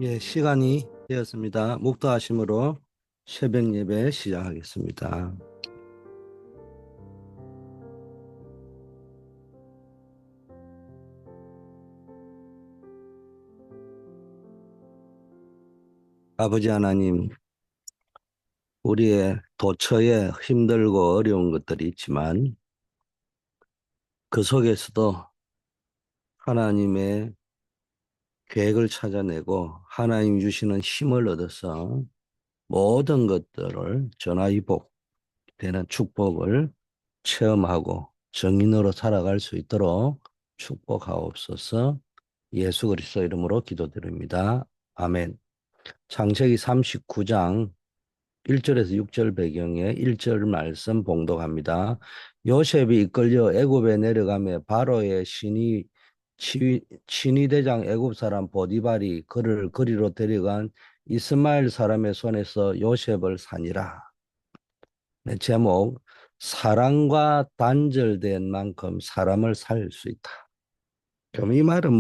예, 시간이 되었습니다. 묵도하심으로 새벽 예배 시작하겠습니다. 아버지 하나님, 우리의 도처에 힘들고 어려운 것들이 있지만 그 속에서도 하나님의 계획을 찾아내고 하나님 주시는 힘을 얻어서 모든 것들을 전화위복 되는 축복을 체험하고 정인으로 살아갈 수 있도록 축복하옵소서. 예수 그리스도 이름으로 기도드립니다. 아멘. 창세기 39장 1절에서 6절 배경에 1절 말씀 봉독합니다. 요셉이 이끌려 애굽에 내려가며 바로의 친위대장 애굽 사람 보디발이 그를 그리로 데려간 이스마엘 사람의 손에서 요셉을 사니라. 네, 제목, 사랑과 단절된 만큼 사람을 살 수 있다. 그럼 이 말은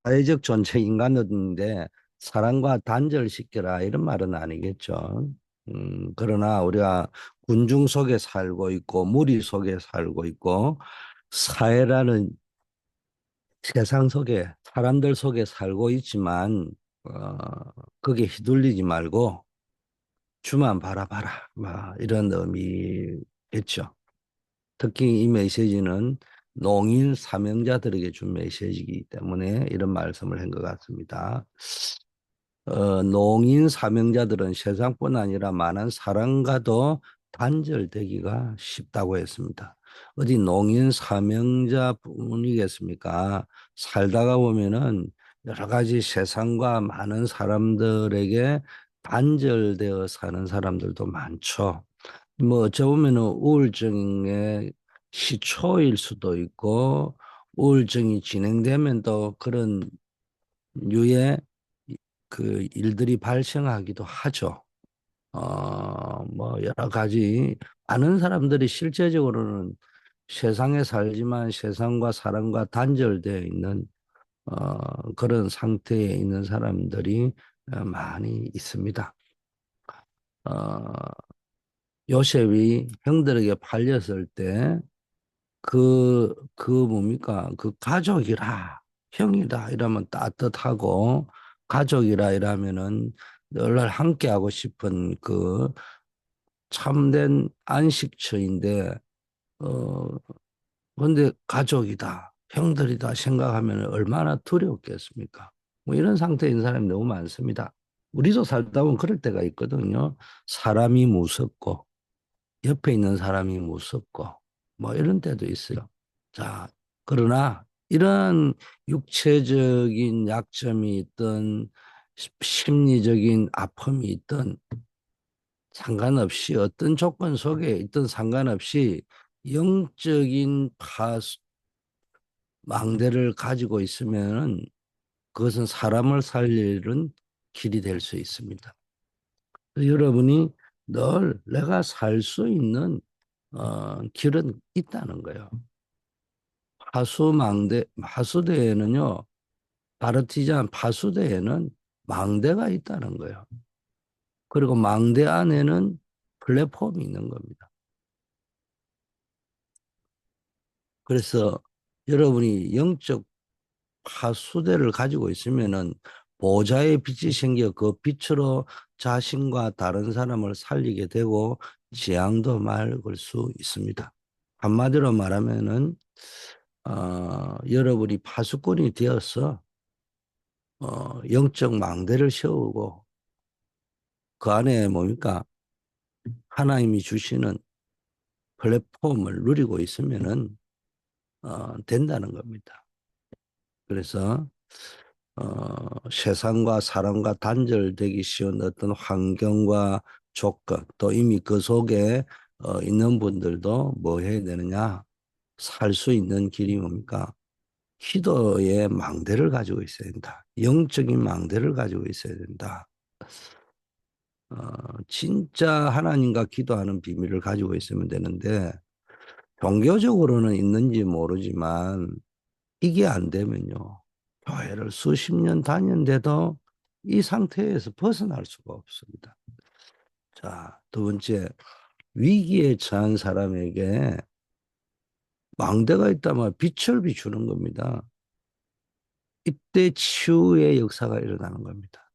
사회적 존재 인간인데 사랑과 단절시켜라 이런 말은 아니겠죠. 그러나 우리가 군중 속에 살고 있고 무리 속에 살고 있고 사회라는 세상 속에 사람들 속에 살고 있지만 어, 거기에 휘둘리지 말고 주만 바라봐라. 이런 의미겠죠. 특히 이 메시지는 농인 사명자들에게 준 메시지이기 때문에 이런 말씀을 한 것 같습니다. 농인 사명자들은 세상뿐 아니라 많은 사람과도 단절되기가 쉽다고 했습니다. 어디 농인 사명자뿐이겠습니까? 살다가 보면은 여러 가지 세상과 많은 사람들에게 단절되어 사는 사람들도 많죠. 어찌 보면은 우울증의 시초일 수도 있고 우울증이 진행되면 또 그런 류의 그 일들이 발생하기도 하죠. 여러 가지 많은 사람들이 실제적으로는 세상에 살지만 세상과 사람과 단절되어 있는 그런 상태에 있는 사람들이 많이 있습니다. 어, 요셉이 형들에게 팔렸을 때 뭡니까? 그 가족이라, 형이다 이러면 따뜻하고, 가족이라 이러면은 늘 함께하고 싶은 그 참된 안식처인데, 어, 근데 가족이다, 형들이다 생각하면 얼마나 두렵겠습니까? 이런 상태에 있는 사람이 너무 많습니다. 우리도 살다 보면 그럴 때가 있거든요. 사람이 무섭고, 옆에 있는 사람이 무섭고 이런 때도 있어요. 자, 그러나 이런 육체적인 약점이 있든 심리적인 아픔이 있든 상관없이 어떤 조건 속에 있든 상관없이 영적인 망대를 가지고 있으면은 그것은 사람을 살리는 길이 될 수 있습니다. 여러분이 늘 내가 살 수 있는 길은 있다는 거예요. 파수대에는요, 바르티잔 파수대에는 망대가 있다는 거예요. 그리고 망대 안에는 플랫폼이 있는 겁니다. 그래서 여러분이 영적 파수대를 가지고 있으면은 보좌의 빛이 생겨 그 빛으로 자신과 다른 사람을 살리게 되고 재앙도 막을 수 있습니다. 한마디로 말하면은 여러분이 파수꾼이 되어서 영적 망대를 세우고 그 안에 뭡니까? 하나님이 주시는 플랫폼을 누리고 있으면은 된다는 겁니다. 그래서 세상과 사람과 단절되기 쉬운 어떤 환경과 조건 또 이미 그 속에 있는 분들도 뭐 해야 되느냐? 살 수 있는 길이 뭡니까? 기도의 망대를 가지고 있어야 된다. 영적인 망대를 가지고 있어야 된다. 진짜 하나님과 기도하는 비밀을 가지고 있으면 되는데 종교적으로는 있는지 모르지만 이게 안 되면요. 교회를 수십 년 다녔는데도 이 상태에서 벗어날 수가 없습니다. 자, 두 번째, 위기에 처한 사람에게 망대가 있다면 빛을 비추는 겁니다. 이때 치유의 역사가 일어나는 겁니다.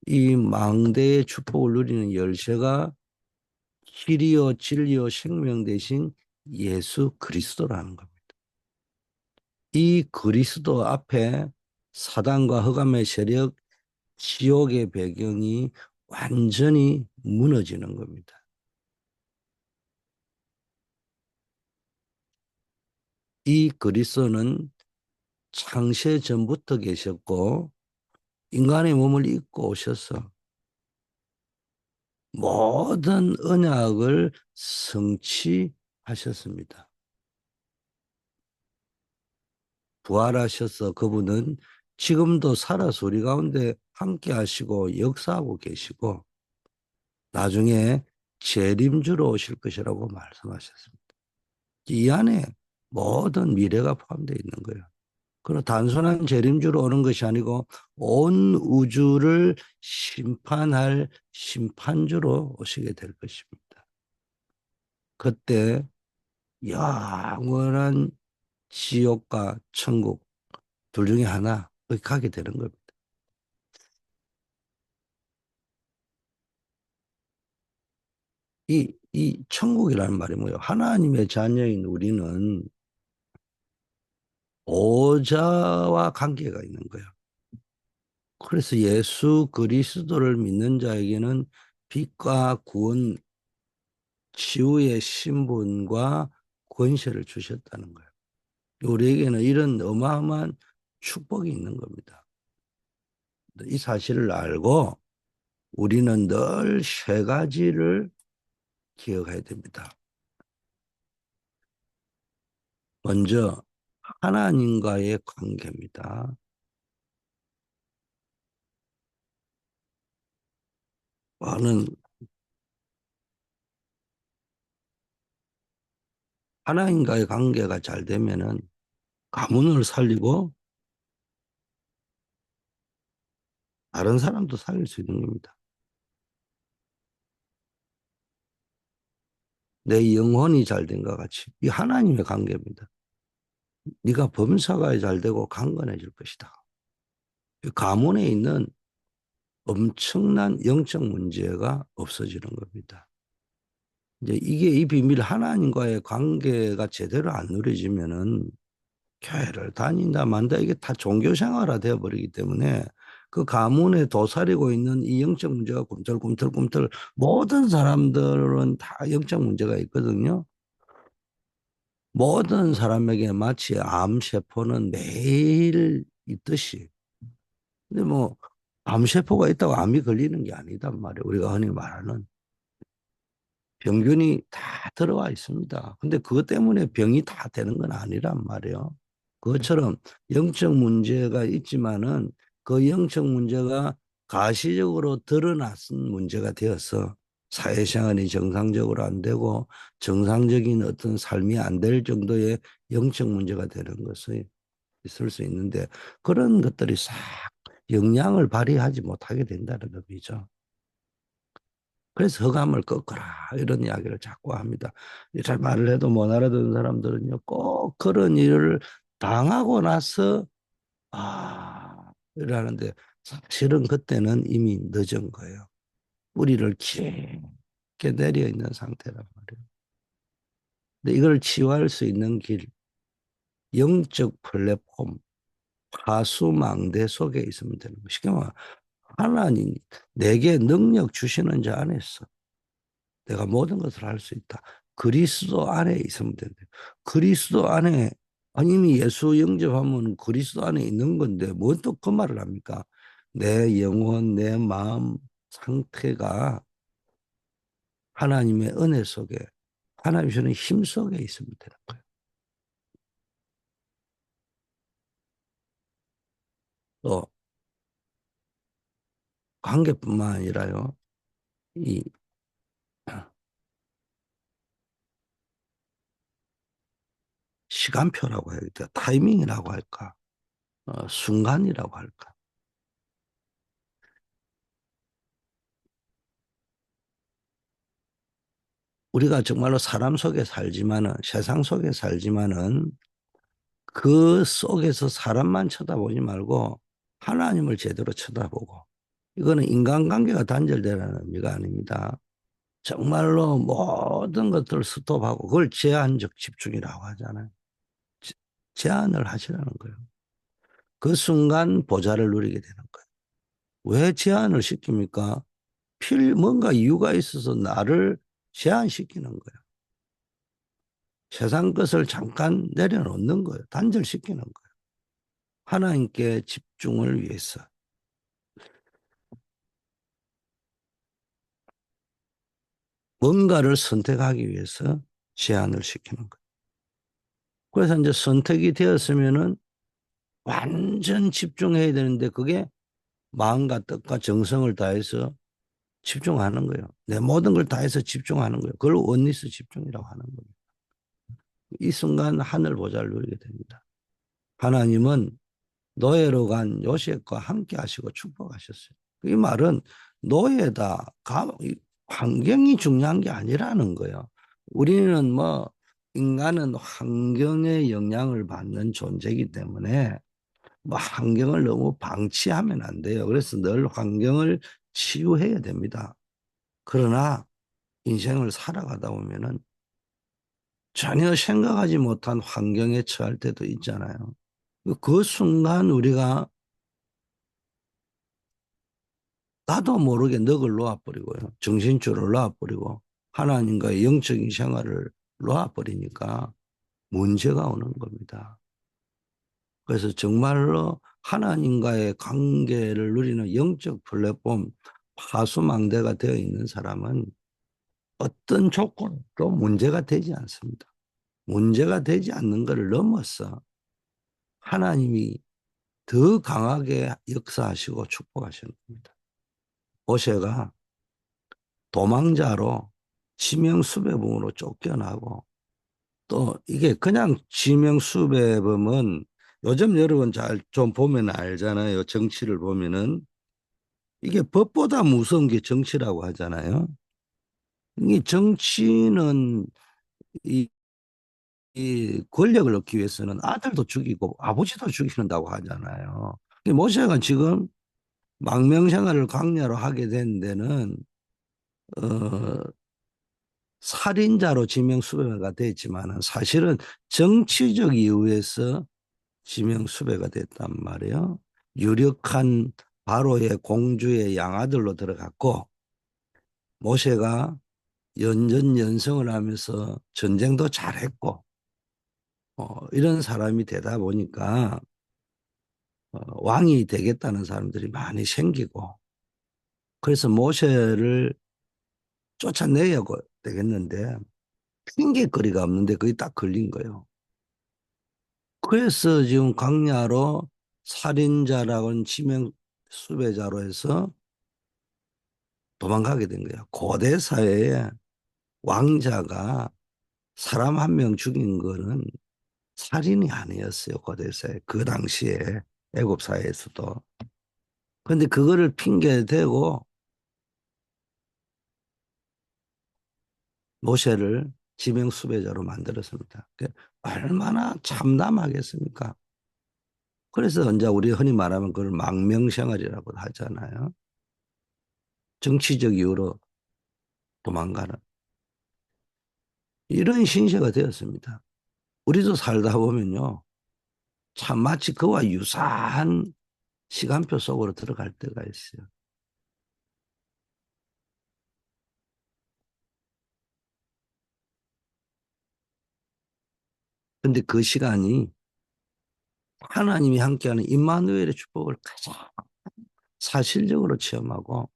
이 망대의 축복을 누리는 열쇠가 길이요 진리요 생명 대신 예수 그리스도라는 겁니다. 이 그리스도 앞에 사단과 흑암의 세력, 지옥의 배경이 완전히 무너지는 겁니다. 이 그리스도는 창세 전부터 계셨고 인간의 몸을 입고 오셔서 모든 언약을 성취하셨습니다. 부활하셔서 그분은 지금도 살아서 우리 가운데 함께 하시고 역사하고 계시고 나중에 재림주로 오실 것이라고 말씀하셨습니다. 이 안에 모든 미래가 포함되어 있는 거예요. 그리고 단순한 재림주로 오는 것이 아니고 온 우주를 심판할 심판주로 오시게 될 것입니다. 그때 영원한 지옥과 천국 둘 중에 하나 거기 가게 되는 겁니다. 이 천국이라는 말이 뭐예요? 하나님의 자녀인 우리는 보좌와 관계가 있는 거예요. 그래서 예수 그리스도를 믿는 자에게는 빛과 구원, 치유의 신분과 권세를 주셨다는 거예요. 우리에게는 이런 어마어마한 축복이 있는 겁니다. 이 사실을 알고 우리는 늘 세 가지를 기억해야 됩니다. 먼저 하나님과의 관계입니다. 많은 하나님과의 관계가 잘 되면은 가문을 살리고 다른 사람도 살릴 수 있는 겁니다. 내 영혼이 잘 된 것 같이 이 하나님의 관계입니다. 네가 범사가 잘 되고 강건해질 것이다. 가문에 있는 엄청난 영적 문제가 없어지는 겁니다. 이제 이게 이 비밀 하나님과의 관계가 제대로 안 누려지면은 교회를 다닌다 만다 이게 다 종교 생활화 되어 버리기 때문에 그 가문에 도사리고 있는 이 영적 문제가 꿈틀꿈틀꿈틀 모든 사람들은 다 영적 문제가 있거든요. 모든 사람에게 마치 암세포는 매일 있듯이. 근데 뭐 암세포가 있다고 암이 걸리는 게 아니단 말이에요. 우리가 흔히 말하는. 병균이 다 들어와 있습니다. 근데 그것 때문에 병이 다 되는 건 아니란 말이에요. 그것처럼 영적 문제가 있지만은 그 영적 문제가 가시적으로 드러났은 문제가 되어서 사회생활이 정상적으로 안 되고 정상적인 어떤 삶이 안 될 정도의 영적 문제가 되는 것이 있을 수 있는데 그런 것들이 싹 영향을 발휘하지 못하게 된다는 겁이죠. 그래서 허감을 꺾어라 이런 이야기를 자꾸 합니다. 잘 말을 해도 못 알아듣는 사람들은요 꼭 그런 일을 당하고 나서 이러는데 사실은 그때는 이미 늦은 거예요. 뿌리를 깊게 내려 있는 상태란 말이에요. 근데 이걸 치유할 수 있는 길, 영적 플랫폼, 파수망대 속에 있으면 되는 거. 쉽게 말하면 하나님 내게 능력 주시는 자 안에서 내가 모든 것을 할 수 있다. 그리스도 안에 있으면 된다. 그리스도 안에 아니 이미 예수 영접하면 그리스도 안에 있는 건데 뭐 또 그 말을 합니까? 내 영혼, 내 마음 상태가 하나님의 은혜 속에 하나님 주는 힘 속에 있으면 되는 거예요. 또 관계뿐만 아니라요. 이 시간표라고 해야 돼. 타이밍이라고 할까? 순간이라고 할까. 우리가 정말로 사람 속에 살지만은, 세상 속에 살지만은 그 속에서 사람만 쳐다보지 말고 하나님을 제대로 쳐다보고, 이거는 인간관계가 단절되라는 의미가 아닙니다. 정말로 모든 것들을 스톱하고 그걸 제한적 집중이라고 하잖아요. 제한을 하시라는 거예요. 그 순간 보좌를 누리게 되는 거예요. 왜 제한을 시킵니까? 뭔가 이유가 있어서 나를 제한시키는 거예요. 세상 것을 잠깐 내려놓는 거예요. 단절시키는 거예요. 하나님께 집중을 위해서. 뭔가를 선택하기 위해서 제한을 시키는 거예요. 그래서 이제 선택이 되었으면은 완전 집중해야 되는데 그게 마음과 뜻과 정성을 다해서 집중하는 거예요. 내 모든 걸 다해서 집중하는 거예요. 그걸 원리스 집중이라고 하는 거예요. 이 순간 하늘 보좌를 누리게 됩니다. 하나님은 노예로 간 요셉과 함께 하시고 축복하셨어요. 이 말은 노예다, 환경이 중요한 게 아니라는 거예요. 우리는 뭐 인간은 환경의 영향을 받는 존재이기 때문에 뭐 환경을 너무 방치하면 안 돼요. 그래서 늘 환경을 치유해야 됩니다. 그러나 인생을 살아가다 보면은 전혀 생각하지 못한 환경에 처할 때도 있잖아요. 그 순간 우리가 나도 모르게 넋을 놓아버리고요. 정신줄을 놓아버리고 하나님과의 영적인 생활을 놓아버리니까 문제가 오는 겁니다. 그래서 정말로 하나님과의 관계를 누리는 영적 플랫폼 파수망대가 되어 있는 사람은 어떤 조건도 문제가 되지 않습니다. 문제가 되지 않는 것을 넘어서 하나님이 더 강하게 역사하시고 축복하시는 겁니다. 모세가 도망자로 지명수배범으로 쫓겨나고 또 이게 그냥 지명수배범은 요즘 여러분 잘 좀 보면 알잖아요. 정치를 보면은 이게 법보다 무서운 게 정치라고 하잖아요. 이 정치는 이, 이 권력을 얻기 위해서는 아들도 죽이고 아버지도 죽이는다고 하잖아요. 모세가 지금 망명생활을 광야로 하게 된 데는 어, 살인자로 지명수배가 됐지만 사실은 정치적 이유에서 지명수배가 됐단 말이에요. 유력한 바로의 공주의 양아들로 들어갔고 모세가 연전연승을 하면서 전쟁도 잘했고 이런 사람이 되다 보니까 왕이 되겠다는 사람들이 많이 생기고 그래서 모세를 쫓아내야 되겠는데 핑계거리가 없는데 그게 딱 걸린 거예요. 그래서 지금 광야로 살인자라고는 지명 수배자로 해서 도망가게 된 거예요. 고대 사회에 왕자가 사람 한 명 죽인 거는 살인이 아니었어요. 고대 사회 그 당시에 애굽 사회에서도. 그런데 그거를 핑계 대고 모세를 지명 수배자로 만들었습니다. 얼마나 참담하겠습니까? 그래서 이제 우리 흔히 말하면 그걸 망명생활이라고 하잖아요. 정치적 이유로 도망가는 이런 신세가 되었습니다. 우리도 살다 보면요. 참 마치 그와 유사한 시간표 속으로 들어갈 때가 있어요. 근데 그 시간이 하나님이 함께하는 임마누엘의 축복을 가장 사실적으로 체험하고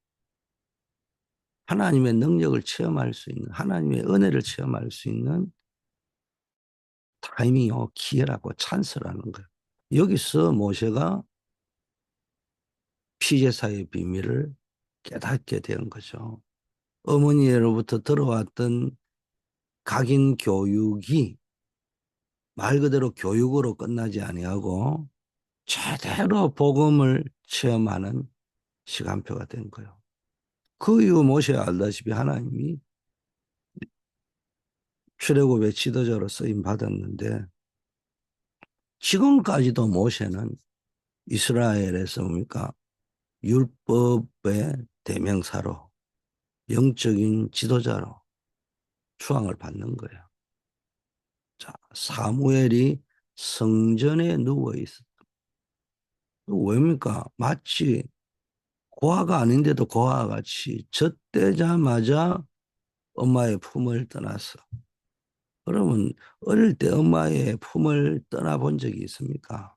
하나님의 능력을 체험할 수 있는 하나님의 은혜를 체험할 수 있는 타이밍이요, 기회라고 찬스라는 거예요. 여기서 모세가 피제사의 비밀을 깨닫게 된 거죠. 어머니로부터 들어왔던 각인 교육이 말 그대로 교육으로 끝나지 아니하고 제대로 복음을 체험하는 시간표가 된 거예요. 그 이후 모세 알다시피 하나님이 출애굽의 지도자로 쓰임 받았는데 지금까지도 모세는 이스라엘에서 뭡니까? 율법의 대명사로 영적인 지도자로 추앙을 받는 거예요. 자, 사무엘이 성전에 누워 있었다. 왜입니까? 마치 고아가 아닌데도 고아와 같이 젖대자마자 엄마의 품을 떠났어. 그러면 어릴 때 엄마의 품을 떠나본 적이 있습니까?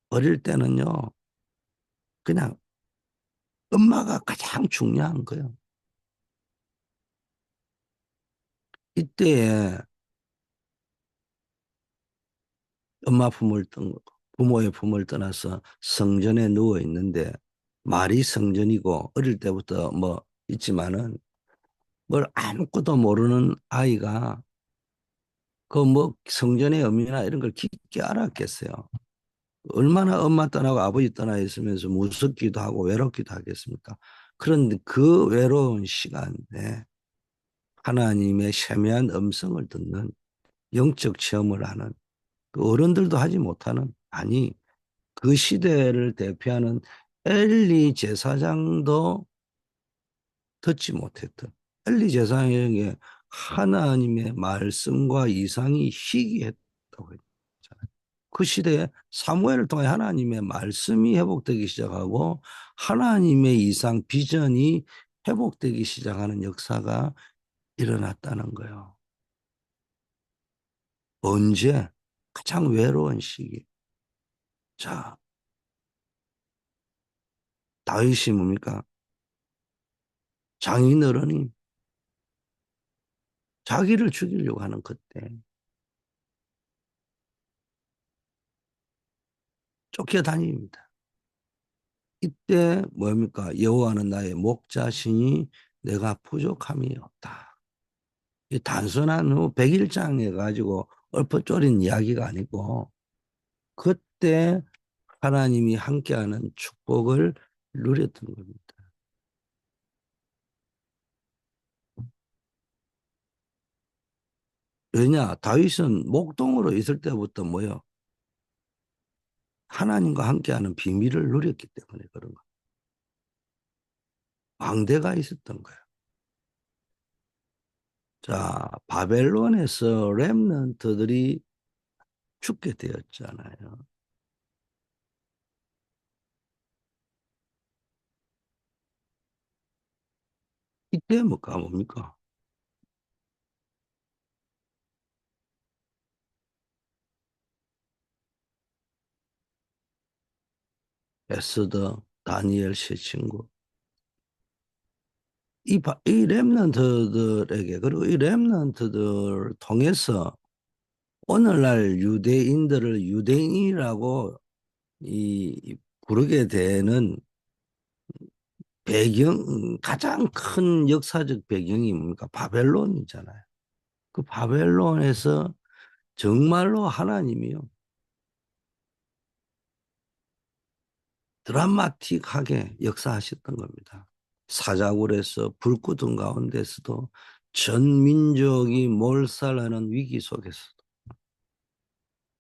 어릴 때는요, 그냥 엄마가 가장 중요한 거예요. 이때에 엄마 품을 떠, 부모의 품을 떠나서 성전에 누워 있는데 말이 성전이고 어릴 때부터 뭐 있지만은 뭘 아무것도 모르는 아이가 그 뭐 성전의 의미나 이런 걸 깊게 알았겠어요. 얼마나 엄마 떠나고 아버지 떠나 있으면서 무섭기도 하고 외롭기도 하겠습니까? 그런데 그 외로운 시간에 하나님의 세미한 음성을 듣는 영적 체험을 하는 그 어른들도 하지 못하는 아니 그 시대를 대표하는 엘리 제사장도 듣지 못했던 엘리 제사장에게 하나님의 말씀과 이상이 희귀했다고 했잖아요. 그 시대에 사무엘을 통해 하나님의 말씀이 회복되기 시작하고 하나님의 이상 비전이 회복되기 시작하는 역사가 일어났다는 거예요. 언제? 가장 외로운 시기. 자, 다윗이 뭡니까? 장인어른이 자기를 죽이려고 하는 그때 쫓겨다닙니다. 이때 뭡니까? 여호와는 나의 목자시니 내가 부족함이 없다. 이 단순한 백일장에 가지고 엎어쪼린 이야기가 아니고 그때 하나님이 함께하는 축복을 누렸던 겁니다. 왜냐? 다윗은 목동으로 있을 때부터 뭐요? 하나님과 함께하는 비밀을 누렸기 때문에 그런 거. 왕대가 있었던 거예요. 자, 바벨론에서 렘넌트들이 죽게 되었잖아요. 이때 뭡니까? 에스더, 다니엘 세 친구. 이 렘넌트들에게 그리고 이 렘넌트들을 통해서 오늘날 유대인들을 유대인이라고 부르게 되는 배경 가장 큰 역사적 배경이 뭡니까? 바벨론이잖아요. 그 바벨론에서 정말로 하나님이요 드라마틱하게 역사하셨던 겁니다. 사자굴에서 불구덩 가운데서도 전 민족이 몰살하는 위기 속에서도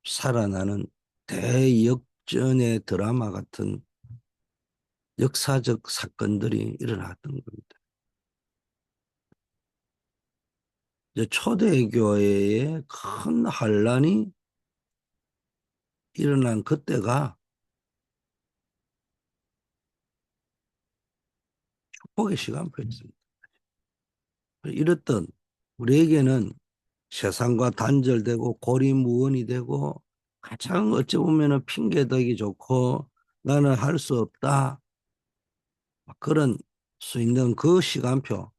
살아나는 대역전의 드라마 같은 역사적 사건들이 일어났던 겁니다. 이제 초대교회의 큰 환란이 일어난 그때가 축복의 시간표였습니다. 이랬던 우리에게는 세상과 단절되고 고리무원이 되고 가장 어찌 보면 핑계대기 좋고 나는 할 수 없다 그런 수 있는 그 시간표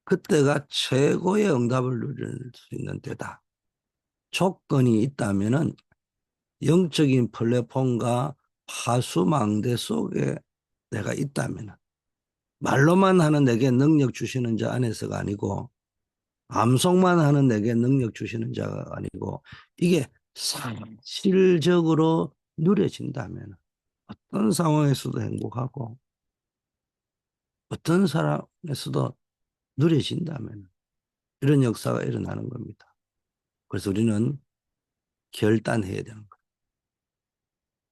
그때가 최고의 응답을 누릴 수 있는 때다. 조건이 있다면은 영적인 플랫폼과 파수망대 속에 내가 있다면 말로만 하는 내게 능력 주시는 자 안에서가 아니고 암송만 하는 내게 능력 주시는 자가 아니고 이게 사실적으로 누려진다면 어떤 상황에서도 행복하고 어떤 사람에서도 누려진다면 이런 역사가 일어나는 겁니다. 그래서 우리는 결단해야 되는 거예요.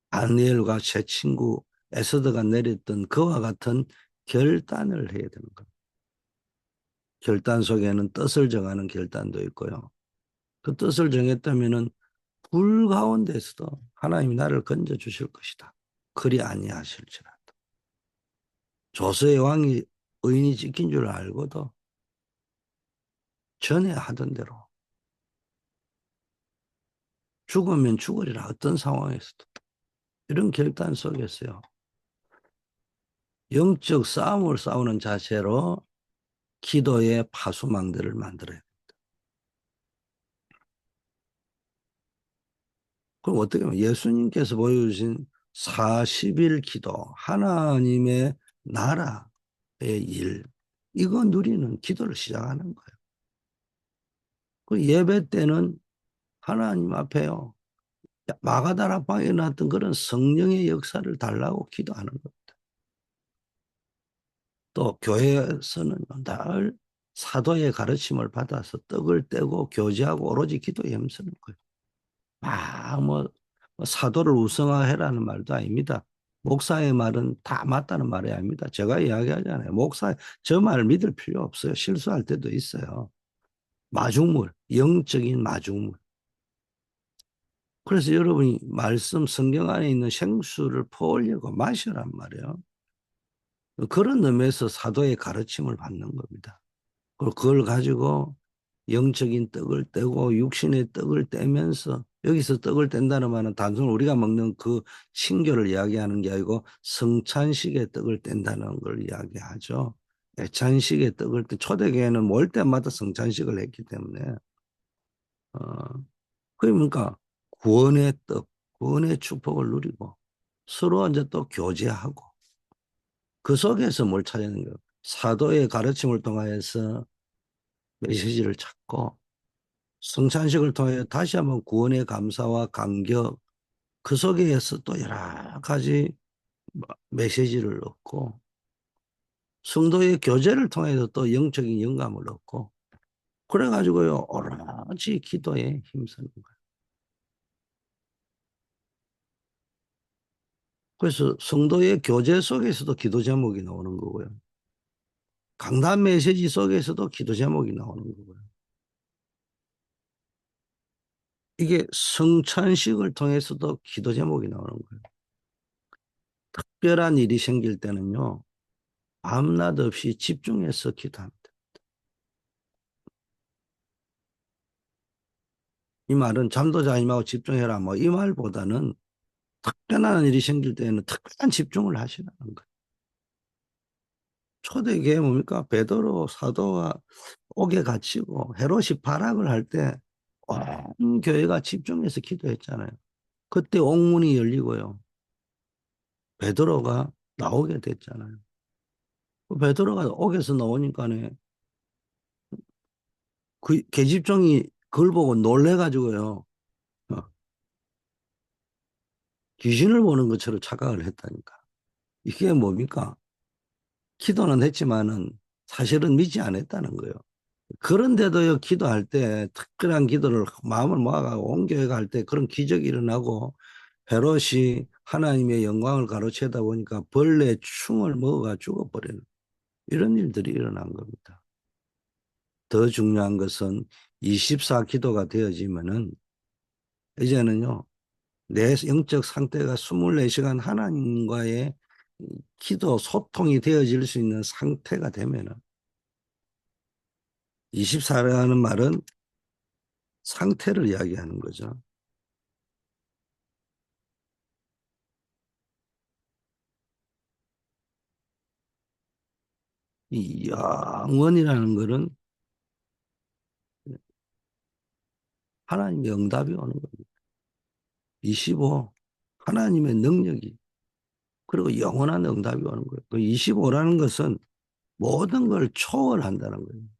다니엘과 새 친구 에스더가 내렸던 그와 같은 결단을 해야 되는 거예요. 결단 속에는 뜻을 정하는 결단도 있고요. 그 뜻을 정했다면은 불 가운데서도 하나님이 나를 건져 주실 것이다. 그리 아니하실지라도. 조서의 왕이 의인이 지킨 줄 알고도 전에 하던 대로 죽으면 죽으리라 어떤 상황에서도 이런 결단 속에서요. 영적 싸움을 싸우는 자세로 기도의 파수망들을 만들어요. 그럼 어떻게 하면 예수님께서 보여주신 40일 기도, 하나님의 나라의 일, 이거 누리는 기도를 시작하는 거예요. 그 예배 때는 하나님 앞에요. 마가다락방에 일어났던 그런 성령의 역사를 달라고 기도하는 겁니다. 또 교회에서는 늘 사도의 가르침을 받아서 떡을 떼고 교제하고 오로지 기도에 힘쓰는 거예요. 뭐 사도를 우승화해라는 말도 아닙니다. 목사의 말은 다 맞다는 말이 아닙니다. 제가 이야기하잖아요. 목사 저 말 믿을 필요 없어요. 실수할 때도 있어요. 마중물, 영적인 마중물. 그래서 여러분이 말씀 성경 안에 있는 생수를 퍼올리고 마시란 말이에요. 그런 의미에서 사도의 가르침을 받는 겁니다. 그리고 그걸 가지고 영적인 떡을 떼고 육신의 떡을 떼면서 여기서 떡을 뗀다는 말은 단순히 우리가 먹는 그 신교를 이야기하는 게 아니고 성찬식의 떡을 뗀다는 걸 이야기하죠. 애찬식의 떡을 초대교회는 뭘 때마다 성찬식을 했기 때문에 그러니까 구원의 떡, 구원의 축복을 누리고 서로 이제 또 교제하고 그 속에서 뭘 찾는 거예요. 사도의 가르침을 통해서 메시지를 찾고 성찬식을 통해 다시 한번 구원의 감사와 감격 그 속에서 또 여러 가지 메시지를 얻고 성도의 교제를 통해서 또 영적인 영감을 얻고 그래가지고요 오로지 기도에 힘쓰는 거예요. 그래서 성도의 교제 속에서도 기도 제목이 나오는 거고요. 강단 메시지 속에서도 기도 제목이 나오는 거고요. 이게 성찬식을 통해서도 기도 제목이 나오는 거예요. 특별한 일이 생길 때는요. 밤낮 없이 집중해서 기도합니다. 이 말은 잠도 자지 말고 집중해라 뭐 이 말보다는 특별한 일이 생길 때에는 특별한 집중을 하시라는 거예요. 초대교회 뭡니까? 베드로 사도가 옥에 갇히고 헤롯이 발악을 할 때 온 교회가 집중해서 기도했잖아요. 그때 옥문이 열리고요. 베드로가 나오게 됐잖아요. 베드로가 옥에서 나오니까네 그 계집종이 그걸 보고 놀래가지고요. 어, 귀신을 보는 것처럼 착각을 했다니까. 이게 뭡니까? 기도는 했지만은 사실은 믿지 않았다는 거예요. 그런데도요, 기도할 때 특별한 기도를 마음을 모아가고 온 교회가 할 때 그런 기적이 일어나고 헤롯이 하나님의 영광을 가로채다 보니까 벌레 충을 먹어가 죽어버리는 이런 일들이 일어난 겁니다. 더 중요한 것은 24 기도가 되어지면은 이제는요, 내 영적 상태가 24시간 하나님과의 기도 소통이 되어질 수 있는 상태가 되면은 24라는 말은 상태를 이야기하는 거죠. 이 영원이라는 것은 하나님의 응답이 오는 겁니다. 25, 하나님의 능력이 그리고 영원한 응답이 오는 거예요. 그 25라는 것은 모든 걸 초월한다는 거예요.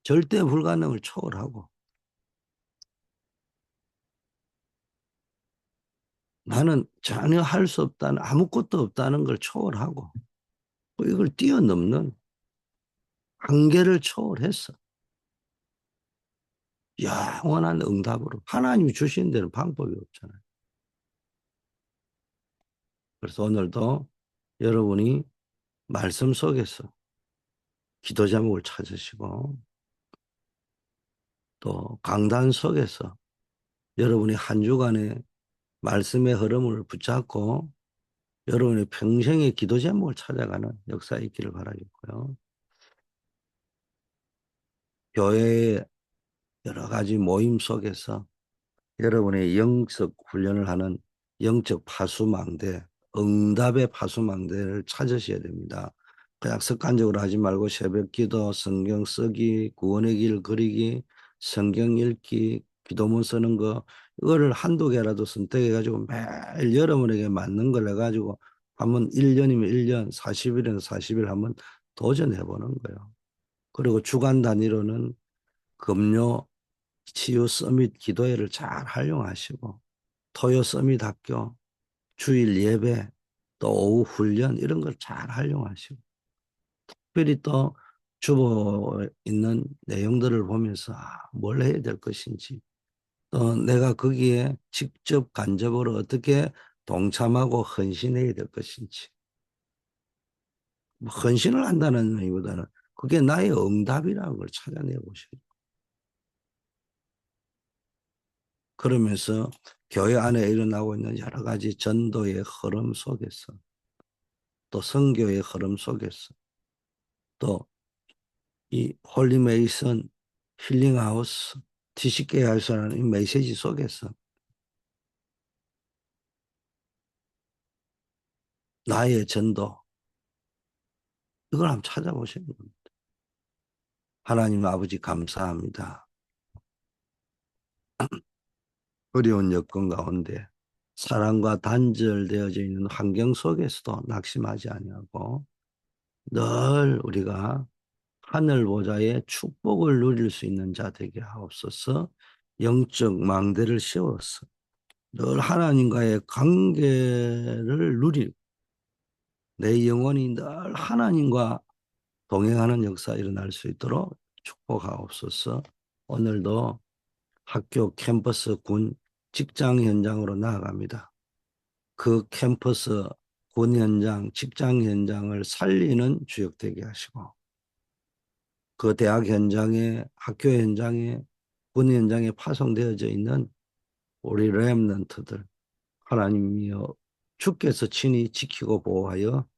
절대 불가능을 초월하고 나는 전혀 할 수 없다는 아무것도 없다는 걸 초월하고 이걸 뛰어넘는 한계를 초월했어. 영원한 응답으로 하나님이 주신 데는 방법이 없잖아요. 그래서 오늘도 여러분이 말씀 속에서 기도 제목을 찾으시고 또 강단 속에서 여러분이 한 주간의 말씀의 흐름을 붙잡고 여러분의 평생의 기도 제목을 찾아가는 역사에 있기를 바라겠고요. 교회의 여러 가지 모임 속에서 여러분의 영적 훈련을 하는 영적 파수망대, 응답의 파수망대를 찾으셔야 됩니다. 그냥 습관적으로 하지 말고 새벽 기도, 성경 쓰기, 구원의 길 그리기, 성경 읽기, 기도문 쓰는 거 이거를 한두 개라도 선택해가지고 매일 여러분에게 맞는 걸 해가지고 한번 1년이면 1년, 40일이면 40일 한번 도전해보는 거예요. 그리고 주간 단위로는 금요 치유 서밋 기도회를 잘 활용하시고 토요 서밋 학교, 주일 예배, 또 오후 훈련 이런 걸 잘 활용하시고 특별히 또 주보 있는 내용들을 보면서 뭘 해야 될 것인지 또 내가 거기에 직접 간접으로 어떻게 동참하고 헌신해야 될 것인지 뭐 헌신을 한다는 의미보다는 그게 나의 응답이라는 걸 찾아내 보시고 그러면서 교회 안에 일어나고 있는 여러 가지 전도의 흐름 속에서 또 선교의 흐름 속에서 또 이 홀리메이슨 힐링하우스 TCK에서라는 이 메시지 속에서 나의 전도 이걸 한번 찾아보시는 겁니다. 하나님 아버지 감사합니다. 어려운 여건 가운데 사랑과 단절되어져 있는 환경 속에서도 낙심하지 아니하고 늘 우리가 하늘 보좌의 축복을 누릴 수 있는 자 되게 하옵소서. 영적 망대를 씌워서 늘 하나님과의 관계를 누리고 내 영혼이 늘 하나님과 동행하는 역사 일어날 수 있도록 축복하옵소서. 오늘도 학교 캠퍼스 군 직장 현장으로 나아갑니다. 그 캠퍼스 군 현장 직장 현장을 살리는 주역 되게 하시고 그 대학 현장에 학교 현장에 군 현장에 파송되어져 있는 우리 렘넌트들 하나님이여 주께서 친히 지키고 보호하여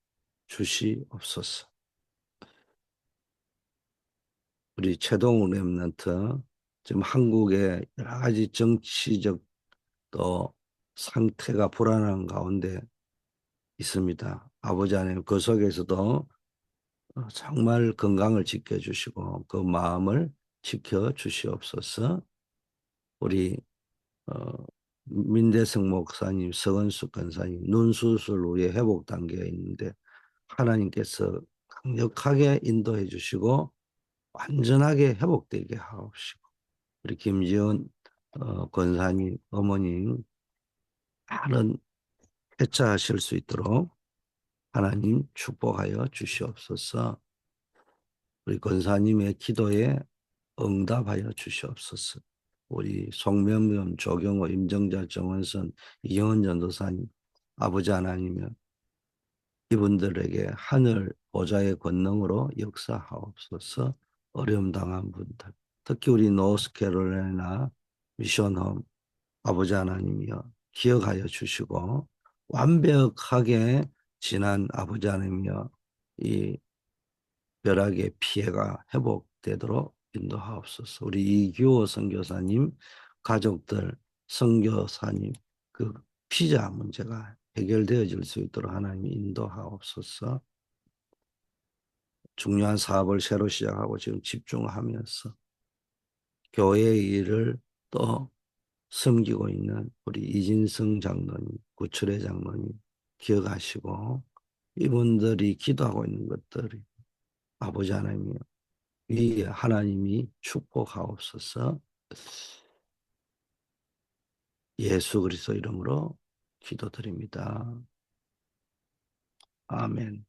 주시옵소서. 우리 최동우 렘넌트 지금 한국의 여러 가지 정치적 또 상태가 불안한 가운데 있습니다. 아버지 하나님 그 속에서도 정말 건강을 지켜주시고 그 마음을 지켜주시옵소서. 우리 어, 민대성 목사님, 서건숙 권사님 눈 수술 후에 회복 단계에 있는데 하나님께서 강력하게 인도해 주시고 완전하게 회복되게 하옵시고 우리 김지원 권사님 어머님 다른 회차하실 수 있도록 하나님 축복하여 주시옵소서. 우리 권사님의 기도에 응답하여 주시옵소서. 우리 송명면, 조경호, 임정자, 정원선, 이영원 전도사님 아버지 하나님이여 이분들에게 하늘 보좌의 권능으로 역사하옵소서. 어려움 당한 분들 특히 우리 노스캐롤라이나 미션홈 아버지 하나님이여 기억하여 주시고 완벽하게 지난 아버지 하나님이여 이 벼락의 피해가 회복되도록 인도하옵소서. 우리 이규호 선교사님 가족들 선교사님 그 피자 문제가 해결되어질 수 있도록 하나님 인도하옵소서. 중요한 사업을 새로 시작하고 지금 집중하면서 교회의 일을 또 섬기고 있는 우리 이진성 장로님, 구출의 장로님 기억하시고 이분들이 기도하고 있는 것들이 아버지 하나님이요 위에 하나님이 축복하옵소서. 예수 그리스도 이름으로 기도드립니다. 아멘.